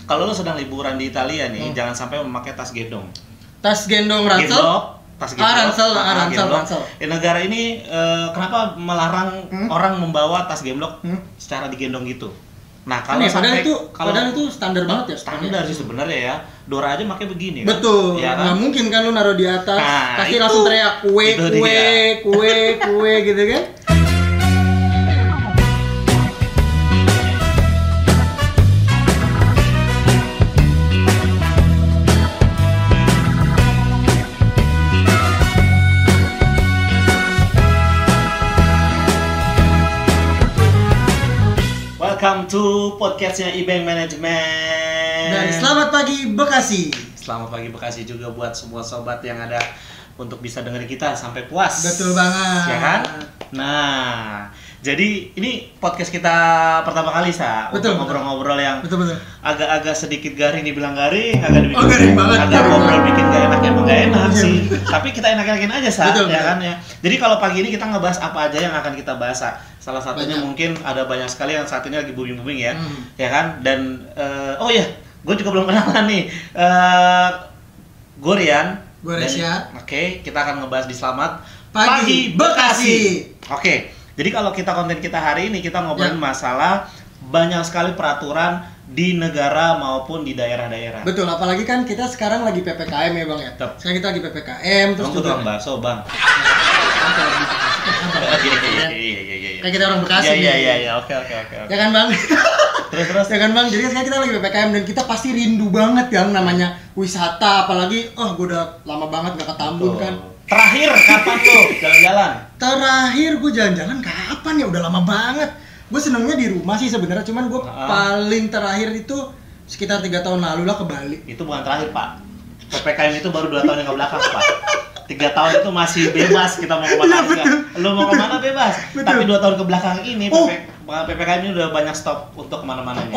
Kalau lu sedang liburan di Italia nih, jangan sampai memakai tas gendong. Tas gendong ransel? Tas gendong. Ransel. Negara ini kenapa melarang orang membawa tas gemblok secara digendong gitu? Nah, kalau padahal itu standar banget ya. Standar sih sebenarnya ya. Dora aja pakai begini. Betul. Ya kan? Nggak mungkin kan lu naruh di atas, pasti langsung teriak kue gitu kan? Welcome to podcastnya IBank Management. Dan selamat pagi Bekasi. Selamat pagi Bekasi juga buat semua sobat yang ada untuk bisa dengerin kita sampai puas. Betul banget. Ya kan? Nah, jadi ini podcast kita pertama kali untuk ngobrol-ngobrol yang agak-agak sedikit garing dibilang garing, garing banget. Agak ngobrol bikin gak enak, emang gak enak sih. Tapi kita enak-eanakin aja ya kan ya. Jadi kalau pagi ini kita ngebahas apa aja yang akan kita bahas. Salah satunya mungkin ada banyak sekali yang saat ini lagi booming ya, ya kan? Dan gue juga belum kenalan nih. Gue Rian. Gue Resya. Oke, kita akan ngebahas di Selamat Pagi Bekasi. Oke, jadi kalau konten kita hari ini kita ngobrolin masalah banyak sekali peraturan di negara maupun di daerah-daerah. Betul, apalagi kan kita sekarang lagi PPKM ya Bang ya. Sekarang kita lagi PPKM terus juga Bang bakso, Bang. Kayak kita orang Bekasi. Iya, oke. Ya kan Bang? Terus. Ya kan Bang, jadi sekarang kita lagi PPKM dan kita pasti rindu banget yang namanya wisata, apalagi gue udah lama banget gak ke Tambun kan. Terakhir kapan tuh jalan-jalan? Terakhir gue jalan-jalan kapan ya? Udah lama banget. Gue senengnya di rumah sih sebenarnya, cuman gue paling terakhir itu sekitar 3 tahun lalu lah ke Bali. Itu bukan terakhir Pak. PPKM itu baru 2 tahun yang ke belakang Pak. 3 tahun itu masih bebas kita mau kemana aja. Lu mau kemana bebas. Tapi 2 tahun ke belakang ini PPKM ini udah banyak stop untuk kemana-mana nih.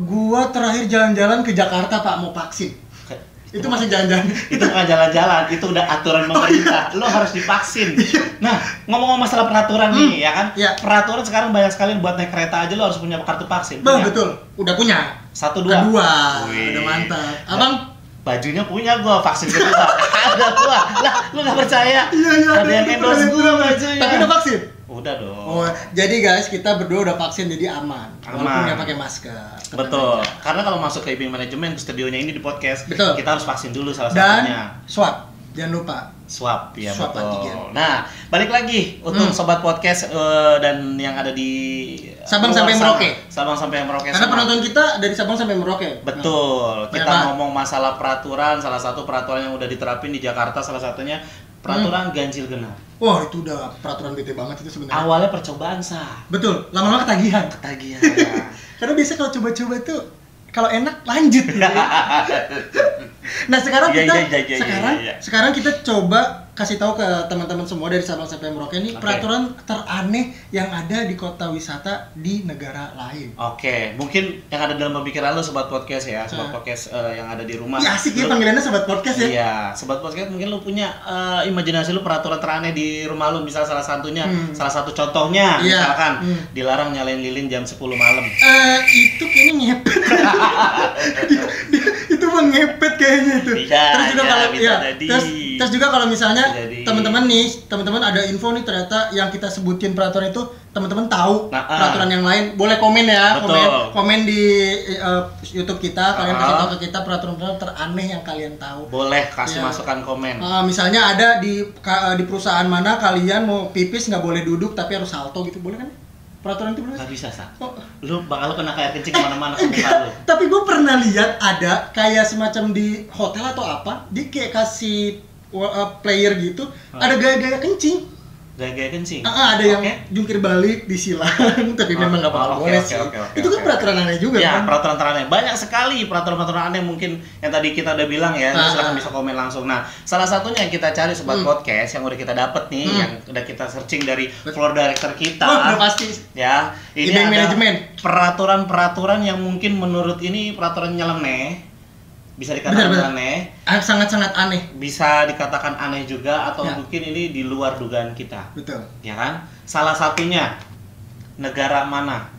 Gua terakhir jalan-jalan ke Jakarta Pak, mau vaksin. Itu masih jalan-jalan. Itu bukan jalan-jalan, itu udah aturan pemerintah. Lo harus divaksin. Nah, ngomong-ngomong masalah peraturan nih, ya kan? Ya. Peraturan sekarang banyak sekali buat naik kereta aja lo harus punya kartu vaksin. Bang, betul. Udah punya. 1, 2. Kedua. Udah mantap. Abang bajunya punya gua, vaksin kedua. Ada gua. Lah, lu enggak percaya? Iya. Ada yang endorse gua bajunya. Tapi udah vaksin? Udah dong. Jadi guys, kita berdua udah vaksin jadi aman. Walaupun nggak pakai masker. Betul. Karena kalau masuk ke IBank Management ke studionya ini di podcast, kita harus vaksin dulu salah satunya. Dan swab. Jangan lupa. Swab, ya swab betul. Antigen. Nah, balik lagi untuk sobat podcast dan yang ada di Sabang sampai Merauke. Sabang sampai Merauke. Karena penonton kita dari Sabang sampai Merauke. Betul. Kita ngomong masalah peraturan, salah satu peraturan yang udah diterapin di Jakarta salah satunya peraturan ganjil genap. Wah, itu udah peraturan bete banget itu sebenarnya. Awalnya percobaan sah. Betul, lama-lama ketagihan. Karena biasa kalau coba-coba tuh kalau enak lanjut gitu. Nah, sekarang sekarang kita coba kasih tahu ke teman-teman semua dari Sabang sampai Merauke ini peraturan teraneh yang ada di kota wisata di negara lain. Oke, mungkin yang ada dalam pemikiran lo sobat podcast ya, sobat podcast yang ada di rumah. Ya asik ya panggilannya sobat podcast ya. Iya, sobat podcast mungkin lo punya imajinasi lo peraturan teraneh di rumah lo, misal salah satu contohnya misalkan dilarang nyalain lilin jam 10 malam. Itu kayaknya ngepet. Itu mah ngepet kayaknya itu. Terus juga kalau misalnya teman-teman ada info nih ternyata yang kita sebutin peraturan itu teman-teman tahu peraturan yang lain, boleh komen ya. Komen di YouTube kita, kalian kasih tahu ke kita peraturan teraneh yang kalian tahu. Boleh kasih masukan komen. Misalnya ada di perusahaan mana kalian mau pipis nggak boleh duduk tapi harus salto gitu, boleh kan? Peraturan itu boleh? Nggak bisa, Sa. Lu bakal kena air kencing kemana-mana ke muka lu. Tapi gue pernah lihat ada kayak semacam di hotel atau apa, dia kayak kasih player gitu, ada gaya-gaya kencing. Gaya-gaya kencing? Ada yang jungkir balik, disilang, tapi memang nggak bakal boleh sih. Itu kan peraturan aneh juga ya, kan? Peraturan aneh. Banyak sekali peraturan aneh mungkin yang tadi kita udah bilang ya, silahkan bisa komen langsung. Nah, salah satunya yang kita cari sobat podcast, yang udah kita dapet nih, yang udah kita searching dari floor director kita. Udah pasti. Ya, ini IBank ada Management. Peraturan-peraturan yang mungkin menurut ini peraturan nyeleneh. Bisa dikatakan aneh, sangat-sangat aneh. Bisa dikatakan aneh juga atau mungkin ini di luar dugaan kita. Betul. Ya kan? Salah satunya negara mana?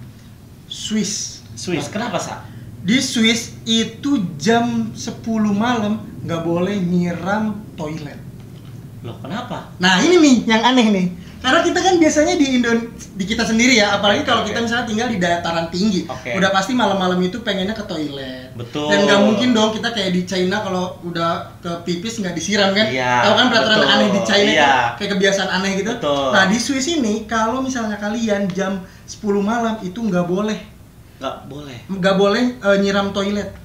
Swiss. Kenapa, Sa? Di Swiss itu jam 10 malam nggak boleh nyiram toilet. Loh, kenapa? Nah ini nih yang aneh nih. Karena kita kan biasanya di kita sendiri ya, apalagi kalau kita misalnya tinggal di dataran tinggi, udah pasti malam-malam itu pengennya ke toilet. Betul. Dan nggak mungkin dong kita kayak di China kalau udah ke pipis nggak disiram kan? Iya. Tahu kan peraturan aneh di China iya. kan? Kayak kebiasaan aneh gitu. Betul. Nah di Swiss ini kalau misalnya kalian jam 10 malam itu nggak boleh. Nggak boleh nyiram toilet.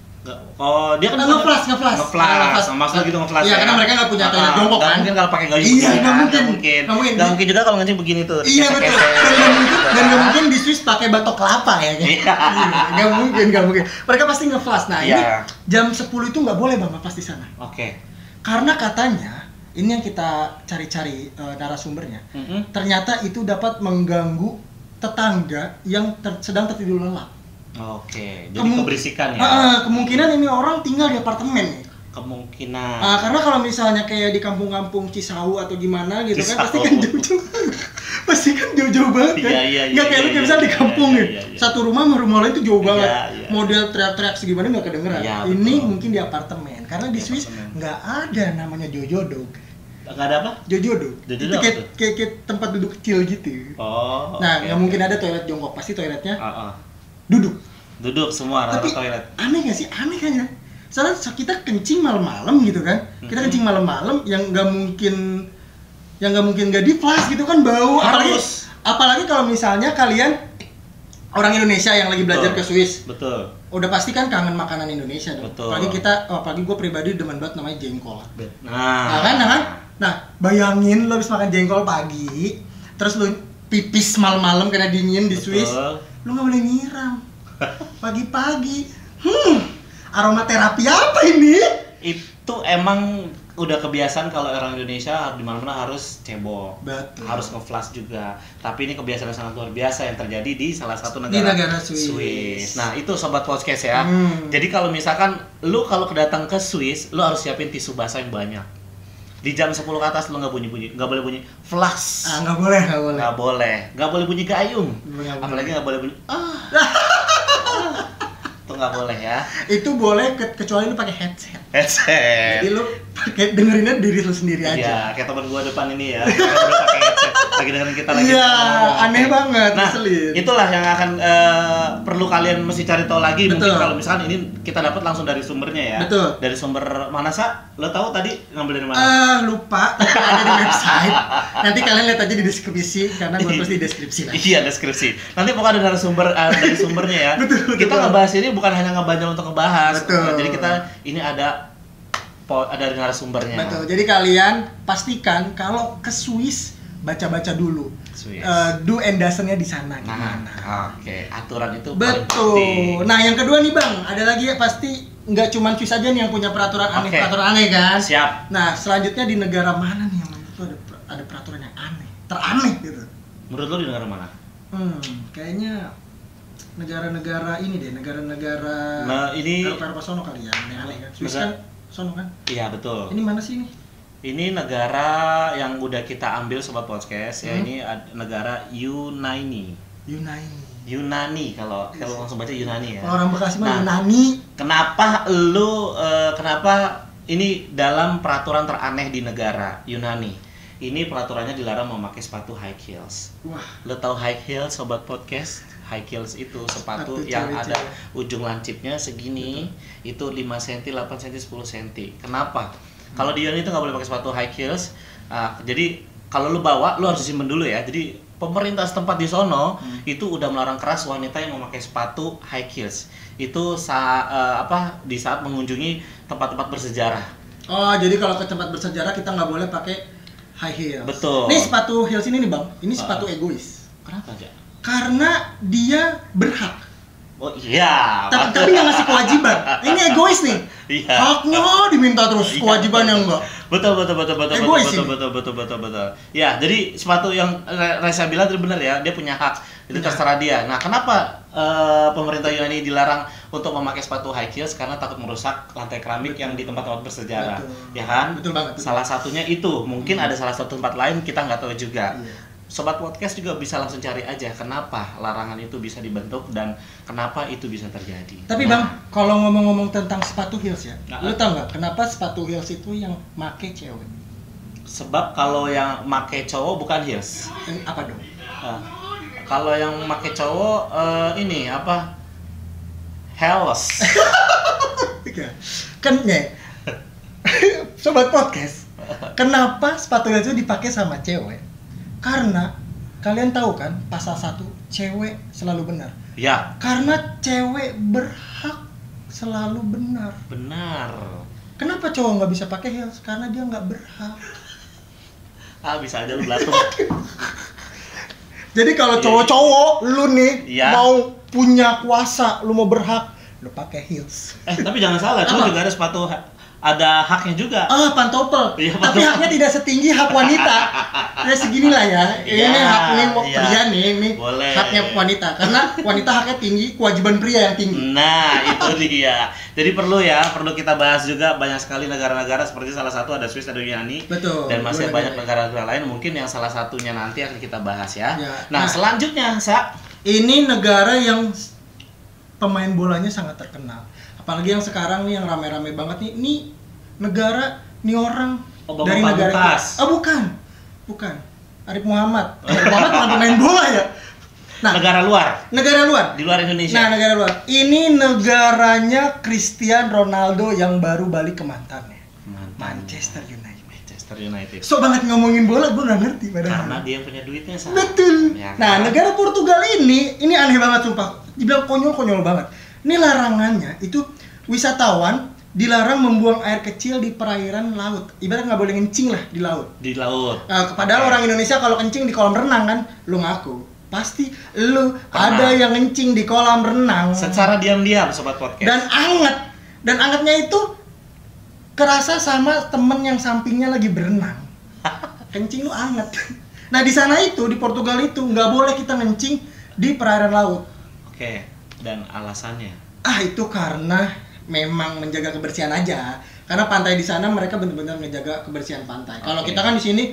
Oh, dia kan ngeflash. Maksudnya gitu ngeflash. Iya, karena mereka nggak punya toilet jongkok kan. Mungkin kalau pakai gayung. Iya, nggak mungkin. Nggak mungkin juga kalau ngencing begini tuh. Iya betul. Dan nggak mungkin di Swiss pakai batok kelapa ya. Nggak mungkin. Mereka pasti ngeflash. Nah ini jam 10 itu nggak boleh bang ngeflash di sana. Oke. Karena katanya ini yang kita cari-cari narasumbernya. Ternyata itu dapat mengganggu tetangga yang sedang tertidur lelap. Oke, jadi keberisikan ya. Kemungkinan ini orang tinggal di apartemen nih. Kemungkinan. Karena kalau misalnya kayak di kampung-kampung Cisawu atau gimana gitu kan pasti kan jauh-jauh. Pasti kan jauh-jauh banget kan. Nggak kayak lu misalnya di kampung nih. Satu rumah sama rumah lain itu jauh banget. Model teriak-teriak segimana nggak kedengeran. Ini mungkin di apartemen. Karena di Swiss nggak ada namanya Jojo-dog. Nggak ada apa? Jojo-dog. Itu kayak tempat duduk kecil gitu. Oh. Nah, nggak mungkin ada toilet jongkok. Pasti toiletnya duduk semua rata toilet. Aneh nggak sih? Aneh kan ya? Soalnya kita kencing malam-malam gitu kan. Kita kencing malam-malam yang nggak mungkin nggak di flash gitu kan, bau. Apalagi kalau misalnya kalian orang Indonesia yang lagi belajar ke Swiss. Betul. Udah pasti kan kangen makanan Indonesia dong. Betul. Apalagi gue pribadi demen banget namanya jengkol. Nah, bayangin lo habis makan jengkol pagi, terus lo pipis malam-malam karena dingin di Swiss. Lo nggak boleh nyiram. Pagi-pagi. Aromaterapi apa ini? Itu emang udah kebiasaan kalau orang Indonesia di mana-mana harus cebok. Betul. Harus nge-flash juga. Tapi ini kebiasaan yang sangat luar biasa yang terjadi di salah satu di negara Swiss. Nah, itu sobat podcast ya. Jadi kalau misalkan lu kalau kedatang ke Swiss, lu harus siapin tisu basah yang banyak. Di jam 10 ke atas lu nggak boleh bunyi flash. Nggak boleh bunyi gayung. Apalagi nggak boleh bunyi itu nggak boleh ya. Itu boleh kecuali lu pakai headset. Jadi lu pakai dengerinnya diri lu sendiri aja. Iya, kayak teman gua depan ini ya. Dia pakai headset lagi dengerin kita lagi. Iya, aneh banget. Nah, itulah yang akan perlu kalian mesti cari tahu lagi. Mungkin kalau misalkan ini kita dapat langsung dari sumbernya ya. Betul. Dari sumber mana Lo tahu tadi ngambil dari mana? Lupa. Ada di website. Nanti kalian lihat aja di deskripsi karena gua tulis di deskripsi lah. Iya, deskripsi. Nanti pokoknya ada dari sumbernya ya. Betul. Kita ngebahas ini bukan hanya ngebajang untuk ngebahas. Jadi kita ini ada narasumbernya. Betul. Jadi kalian pastikan kalau ke Swiss baca-baca dulu. Do and doesn't-nya di sana gimana. Oke. Aturan itu betul. Nah, yang kedua nih Bang, ada lagi ya pasti nggak cuma Swiss aja nih yang punya peraturan aneh kan? Siap. Nah, selanjutnya di negara mana nih yang itu ada peraturan yang aneh, teraneh gitu. Menurut lo di negara mana? Kayaknya negara-negara ini deh, negara-negara Eropa sono kali ya, aneh-aneh kan. Swiss kan sono kan? Iya, betul. Ini mana sih ini? Ini negara yang udah kita ambil sobat podcast ya. Ini negara Yunani kalau langsung baca Yunani ya. Kalau orang Bekasi mah Yunani. Kenapa ini dalam peraturan teraneh di negara Yunani? Ini peraturannya dilarang memakai sepatu high heels. Wah. Lo tahu high heels sobat podcast? High heels itu sepatu yang ada ujung lancipnya segini. Betul. Itu 5 cm, 8 cm, 10 cm. Kenapa? Kalau di Yunani itu nggak boleh pakai sepatu high heels. Jadi kalau lu bawa, lu harus simpen dulu ya. Jadi pemerintah setempat di sono itu udah melarang keras wanita yang memakai sepatu high heels. Itu di saat mengunjungi tempat-tempat bersejarah. Oh, jadi kalau ke tempat bersejarah kita nggak boleh pakai high heels. Betul. Ini sepatu heels ini nih Bang, ini sepatu egois. Kenapa aja? Karena dia berhak. Oh iya. Tapi nggak ngasih kewajiban. Ini egois nih. Iya. Haknya diminta terus, kewajibannya enggak. Betul. Egois Betul. Ya, jadi sepatu yang Reza bilang itu benar ya, dia punya hak. Itu terserah dia. Nah, kenapa pemerintah Yunani dilarang untuk memakai sepatu high heels? Karena takut merusak lantai keramik yang di tempat-tempat bersejarah. Betul. Ya kan? Betul banget. Salah satunya itu. Mungkin ada salah satu tempat lain kita nggak tahu juga. Iya. Sobat podcast juga bisa langsung cari aja kenapa larangan itu bisa dibentuk dan kenapa itu bisa terjadi. Tapi Bang, kalau ngomong-ngomong tentang sepatu heels ya, lu tau nggak kenapa sepatu heels itu yang make cewek? Sebab kalau yang make cowok bukan heels. Apa dong? Kalau yang make cowok ini apa? Heels. Kan ya. Sobat podcast, kenapa sepatu heels itu dipakai sama cewek? Karena kalian tahu kan pasal 1 cewek selalu benar. Ya. Karena cewek berhak selalu benar. Benar. Kenapa cowok nggak bisa pakai heels? Karena dia nggak berhak. Bisa aja lu belatung. Jadi kalau cowok-cowok lu nih mau punya kuasa, lu mau berhak, lu pakai heels. Tapi jangan salah, cowok juga ada sepatu ada haknya juga. Pantopel. Ya, tapi haknya tidak setinggi hak wanita. Ya seginilah ya. Ini hak pria nih, ini boleh. Haknya wanita. Karena wanita haknya tinggi, kewajiban pria yang tinggi. Nah, itu dia. Jadi perlu kita bahas juga banyak sekali negara-negara seperti salah satu ada Swiss, ada Yunani. Betul. Dan masih banyak negara-negara lain mungkin yang salah satunya nanti akan kita bahas ya. Nah, selanjutnya, ini negara yang pemain bolanya sangat terkenal. Apalagi yang sekarang nih yang rame-rame banget nih, ini negara, nih orang dari negara itu. Bukan. Arif Muhammad. Arif Muhammad bukan pemain bola ya. Nah, negara luar. Di luar Indonesia. Nah, negara luar. Ini negaranya Cristiano Ronaldo yang baru balik ke mantannya. Manchester United. So banget ngomongin bola, gue nggak ngerti padahal. Karena dia yang punya duitnya. Betul. Ya, nah, negara Portugal ini aneh banget sumpah. Dibilang konyol banget. Ini larangannya itu wisatawan dilarang membuang air kecil di perairan laut. Ibarat nggak boleh ngencing lah di laut. Padahal orang Indonesia kalau kencing di kolam renang kan, lu ngaku. Pasti lu ada yang ngencing di kolam renang. Secara diam-diam sobat podcast. Dan angetnya itu kerasa sama temen yang sampingnya lagi berenang. Kencing lu anget. Nah di sana itu di Portugal itu nggak boleh kita ngencing di perairan laut. Oke. Dan alasannya? Itu karena memang menjaga kebersihan aja. Karena pantai di sana mereka benar-benar menjaga kebersihan pantai. Kalau kita kan di sini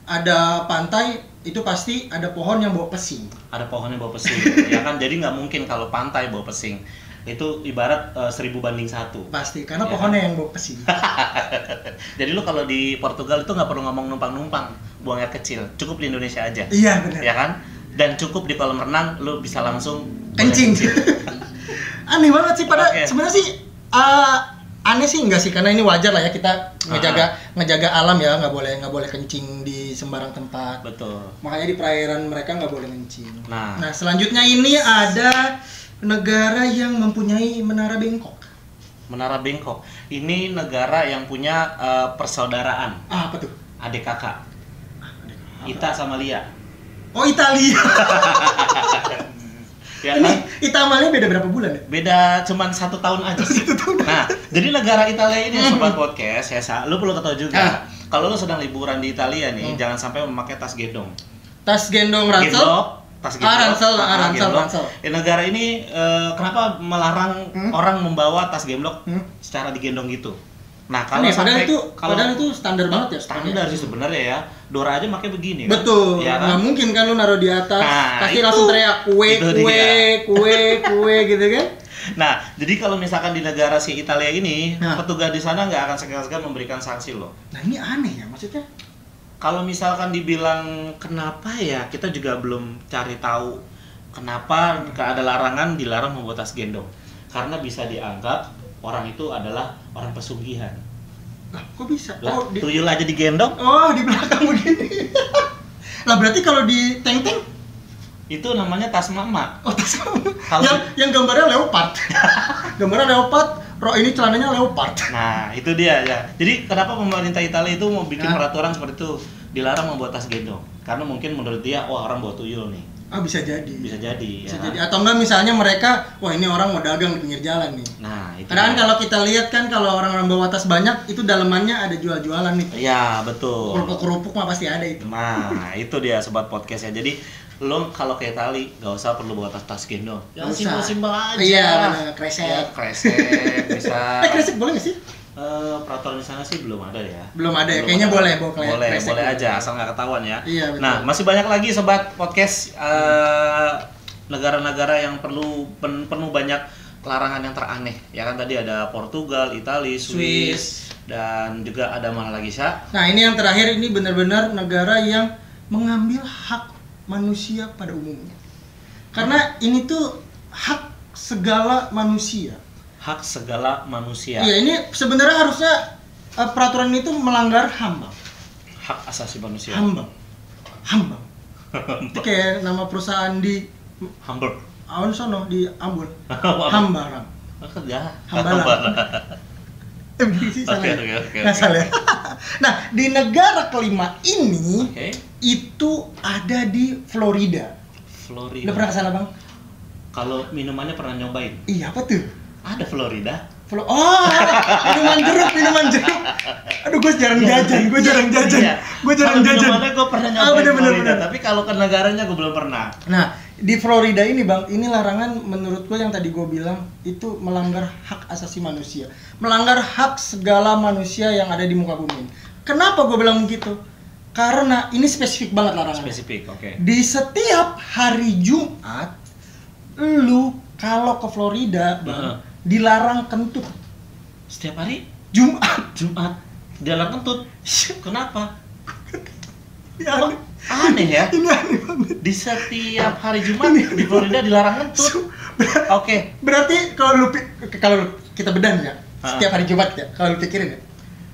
ada pantai itu pasti ada pohon yang bawa pesing. Ada pohon yang bawa pesing, ya kan? Jadi nggak mungkin kalau pantai bawa pesing. Itu ibarat 1000 banding 1. Pasti, karena pohonnya yang bawa pesing. Jadi lu kalau di Portugal itu nggak perlu ngomong numpang-numpang buang air kecil, cukup di Indonesia aja. Iya benar. Ya kan? Dan cukup di kolam renang lu bisa langsung kencing. Aneh banget sih sebenarnya sih aneh sih enggak sih, karena ini wajar lah ya kita ngejaga alam ya, nggak boleh kencing di sembarang tempat. Betul. Makanya di perairan mereka nggak boleh kencing. Nah, selanjutnya ini ada negara yang mempunyai menara bengkok. Menara bengkok. Ini negara yang punya persaudaraan. Apa tuh? Adik kakak. Ita sama Lia. Oh, Italia. Ya, ini Itamalnya beda berapa bulan ya? Beda cuman 1 tahun aja sih. Nah, jadi negara Italia ini sobat podcast ya, lu perlu ketahui juga. Kalau lu sedang liburan di Italia nih, jangan sampai memakai tas gendong. Tas gendong ransel? Tas gendong. Ransel. Negara ini kenapa melarang orang membawa tas gemblok secara digendong gitu? Nah, kalau padahal itu standar banget ya. Standar sih sebenarnya ya. Dora aja pakai begini kan. Betul. Ya kan? Nggak mungkin kan lu naruh di atas, pasti langsung teriak kue gitu kan. Nah, jadi kalau misalkan di negara si Italia ini, petugas di sana nggak akan segan-segan memberikan sanksi loh. Nah, ini aneh ya maksudnya. Kalau misalkan dibilang kenapa ya, kita juga belum cari tahu kenapa ada larangan dilarang membuat tas gendong. Karena bisa dianggap orang itu adalah orang pesugihan. Lah, kok bisa? Tuyul aja digendong? Oh, di belakang begini. Lah berarti kalau di teng-teng itu namanya tas mama. Oh, tas mama. Yang gambarnya leopard. Gambarnya leopard, ini celananya leopard. Nah, itu dia ya. Jadi kenapa pemerintah Italia itu mau bikin peraturan seperti itu, dilarang membuat tas gendong? Karena mungkin menurut dia, orang bawa tuyul nih. Bisa jadi. Bisa jadi. Atau enggak misalnya mereka, ini orang mau dagang di pinggir jalan nih. Nah, itu. Karena kan kalau kita lihat kan kalau orang-orang bawa tas banyak, itu dalamannya ada jual-jualan nih. Iya, betul. Kerupuk-kerupuk mah pasti ada itu. Nah, itu dia sobat podcast ya. Jadi lo kalau ke Itali nggak usah perlu bawa tas gendong. Yang simpel-simpel aja. Iya, benar. Kresek. Ya, kresek bisa. Kresek boleh nggak sih? Peraturan di sana sih belum ada ya. Belum ada ya. Kayaknya boleh boleh aja asal nggak ketahuan ya. Iya, betul. Nah, masih banyak lagi sobat podcast negara-negara yang penuh banyak larangan yang teraneh. Ya kan tadi ada Portugal, Italia, Swiss, dan juga ada mana lagi, Syah? Nah, ini yang terakhir, ini benar-benar negara yang mengambil hak manusia pada umumnya. Karena ini tuh hak segala manusia. Hak segala manusia. Iya, ini sebenarnya harusnya peraturan itu melanggar HAM. Hak asasi manusia. HAM. Itu kayak nama perusahaan di Hamburg. Awan sono di Ambon. Hambalang. Ya. Hambalang. Begitu salah. Oke. Nggak salah. Nah, di negara kelima ini itu ada di Florida. Udah pernah kesana, Bang? Kalau minumannya pernah nyobain? Iya, apa tuh? Ada Florida. Minuman jeruk. Aduh, gue jarang jajan. Minumannya gue pernah nyobain Florida, tapi kalau ke negaranya gue belum pernah. Nah, di Florida ini, Bang, ini larangan menurut gue yang tadi gue bilang itu melanggar hak asasi manusia. Melanggar hak segala manusia yang ada di muka bumi. Kenapa gue bilang begitu? Karena ini spesifik banget larangannya. Spesifik, oke. Di setiap hari Jumat, lu kalau ke Florida, Bang, dilarang kentut. Setiap hari Jumat dilarang kentut. Kenapa? Aneh ya? Ini aneh banget. Di setiap hari Jumat di Florida dilarang kentut. Oke. Berarti kalau kita bedan ya, setiap hari Jumat ya, kalau lu pikirin ya.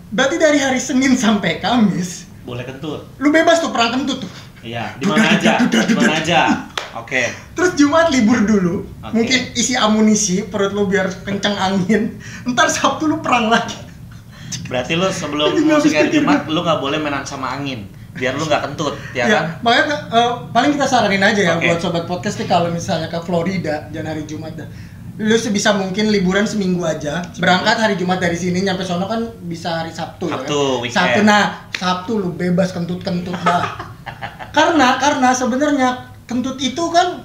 Berarti dari hari Senin sampai Kamis boleh kentut. Lu bebas tuh perang kentut tuh. Iya, di mana aja. Oke. Terus Jumat libur dulu. Mungkin isi amunisi perut lu biar kencang angin. Ntar Sabtu lu perang lagi. Berarti lu sebelum masuk hari Jumat lu nggak boleh mainan sama angin. Biar lu nggak kentut, ya kan? Makanya paling kita saranin aja ya buat sobat podcast nih, kalau misalnya ke Florida jangan hari Jumat dah. Lu sebisa mungkin liburan seminggu aja. Berangkat hari Jumat dari sini, nyampe sono kan bisa hari Sabtu ya kan? Weekend. Sabtu lu bebas kentut-kentut dah. Karena sebenarnya kentut itu kan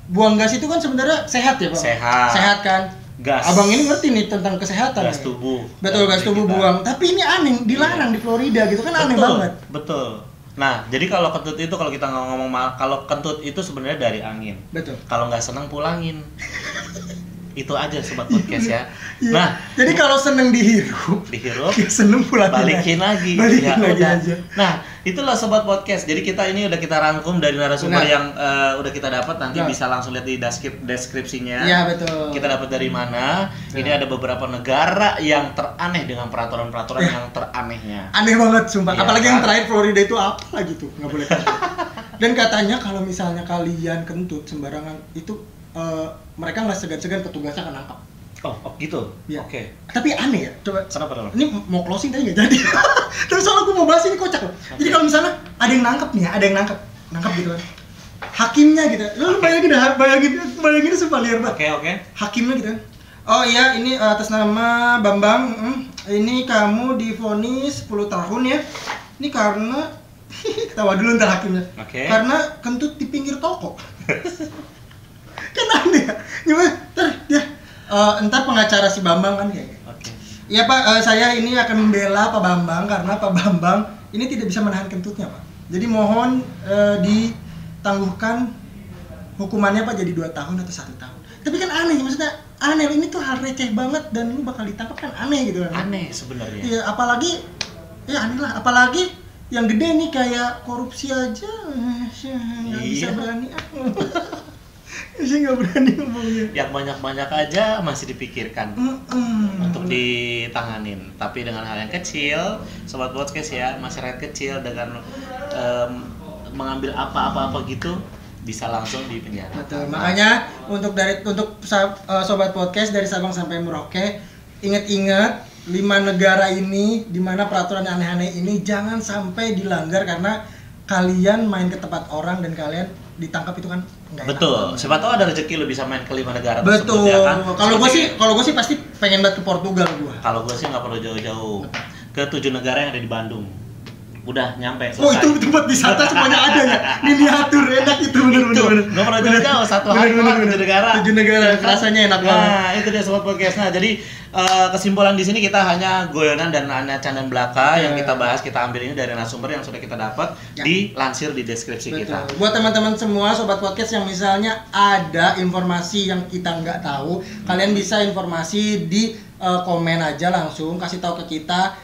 buang gas itu kan sebenarnya sehat ya, Bang? Sehat kan? Gas. Abang ini ngerti nih tentang kesehatan. Gas tubuh. Betul, gas tubuh buang. Tapi ini aneh, dilarang di Florida gitu kan, aneh banget. Betul. Nah, jadi kalau kentut itu, kalau kita ngomong kalau kentut itu sebenarnya dari angin. Betul. Kalau nggak seneng pulangin. Itu aja sobat podcast ya. Nah, jadi kalau seneng dihirup, seneng balikin lagi aja. Nah, itulah sobat podcast. Jadi kita rangkum dari narasumber yang udah kita dapat, nanti bisa langsung lihat di deskripsinya. Iya, betul. Kita dapat dari mana? Ini ada beberapa negara yang teraneh dengan peraturan-peraturan yang teranehnya. Aneh banget sumpah. Ya, apalagi yang terakhir Florida itu apa lagi tuh? Nggak boleh kentut. Dan katanya kalau misalnya kalian kentut sembarangan itu mereka nggak segan-segan petugasnya akan nangkap. Oh gitu? Ya. Oke. Tapi aneh ya, coba. Kenapa dong? Ini mau closing tadi nggak jadi. Tapi soalnya gue mau bahas ini kocak loh. Jadi kalau misalnya ada yang nangkep nih ya, nangkep gitu kan. Hakimnya gitu. Lu bayangin sumpah liar banget. Oke. Hakimnya gitu kan. Oh iya, ini atas nama Bambang, ini kamu divonis 10 tahun ya. Ini karena ketawa dulu ntar hakimnya. Karena kentut di pinggir toko. Kan aneh ya, entar pengacara si Bambang kan kayak iya Pak, saya ini akan membela Pak Bambang karena Pak Bambang ini tidak bisa menahan kentutnya Pak, jadi mohon ditangguhkan hukumannya Pak jadi 2 tahun atau 1 tahun. Tapi kan aneh, maksudnya aneh, ini tuh hal receh banget dan lu bakal ditangkap kan aneh gitu kan. Aneh sebenarnya. Iya, apalagi aneh lah, apalagi yang gede nih kayak korupsi aja nggak bisa berani. Saya nggak berani ngomongnya. Yang banyak-banyak aja masih dipikirkan untuk ditanganin. Tapi dengan hal yang kecil, sobat podcast ya, masyarakat kecil dengan mengambil apa-apa gitu bisa langsung di penjara. Betul. Makanya untuk sobat podcast dari Sabang sampai Merauke, ingat-ingat 5 negara ini di mana peraturan aneh-aneh ini jangan sampai dilanggar karena kalian main ke tempat orang dan kalian ditangkap itu kan enggak enak. Betul. Siapa tahu ada rezeki lu bisa main ke 5 negara tersebut. Betul. Ya kan? Kalau gue sih pasti pengen banget ke Portugal gua. Kalau gue sih nggak perlu jauh-jauh. Ke 7 negara yang ada di Bandung. udah nyampe selesai. Oh, itu tempat wisata semuanya ada ya. Miniatur enak itu bener. Nggak pernah jauh-jauh, satu hari keluar 7 negara. 7 negara, rasanya enak banget. Nah, itu dia sobat podcast. Nah, jadi kesimpulan di sini kita hanya goyonan dan hanya candaan belaka yang kita bahas, kita ambil ini dari narasumber yang sudah kita dapat dilansir di deskripsi kita. Buat teman-teman semua sobat podcast yang misalnya ada informasi yang kita nggak tahu, kalian bisa informasi di komen aja langsung, kasih tahu ke kita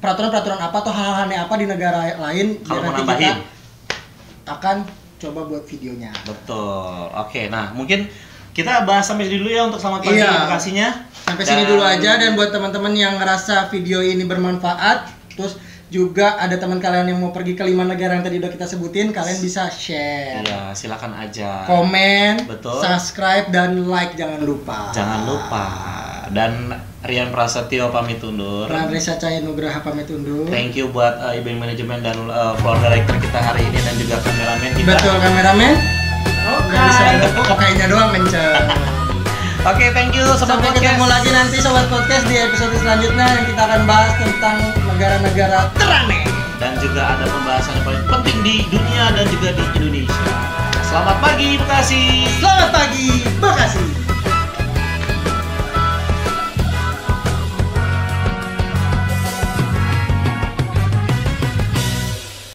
peraturan-peraturan apa atau hal-hal aneh apa di negara lain. Kalau mau nanti nambahin, kita akan coba buat videonya. Betul. Oke, nah mungkin kita bahas sampai dulu ya untuk selamat pagi aplikasinya. Sampai sini dulu aja, dan buat teman-teman yang ngerasa video ini bermanfaat, terus juga ada teman kalian yang mau pergi ke 5 negara yang tadi udah kita sebutin, kalian bisa share. Iya, silakan aja. Komen, betul. Subscribe dan like jangan lupa. Jangan lupa. Dan Rian Prasetyo pamit undur. Risa Cahaya Nugraha pamit undur. Thank you buat event manajemen dan floor director kita hari ini dan juga kameramen kita. Betul, kameramen. Oke-nya doang kenceng. Oke, thank you sobat Sampai podcast. Ketemu lagi nanti sobat podcast di episode selanjutnya yang kita akan bahas tentang negara-negara teraneh. Dan juga ada pembahasan yang paling penting di dunia dan juga di Indonesia. Selamat pagi Bekasi. Selamat pagi Bekasi.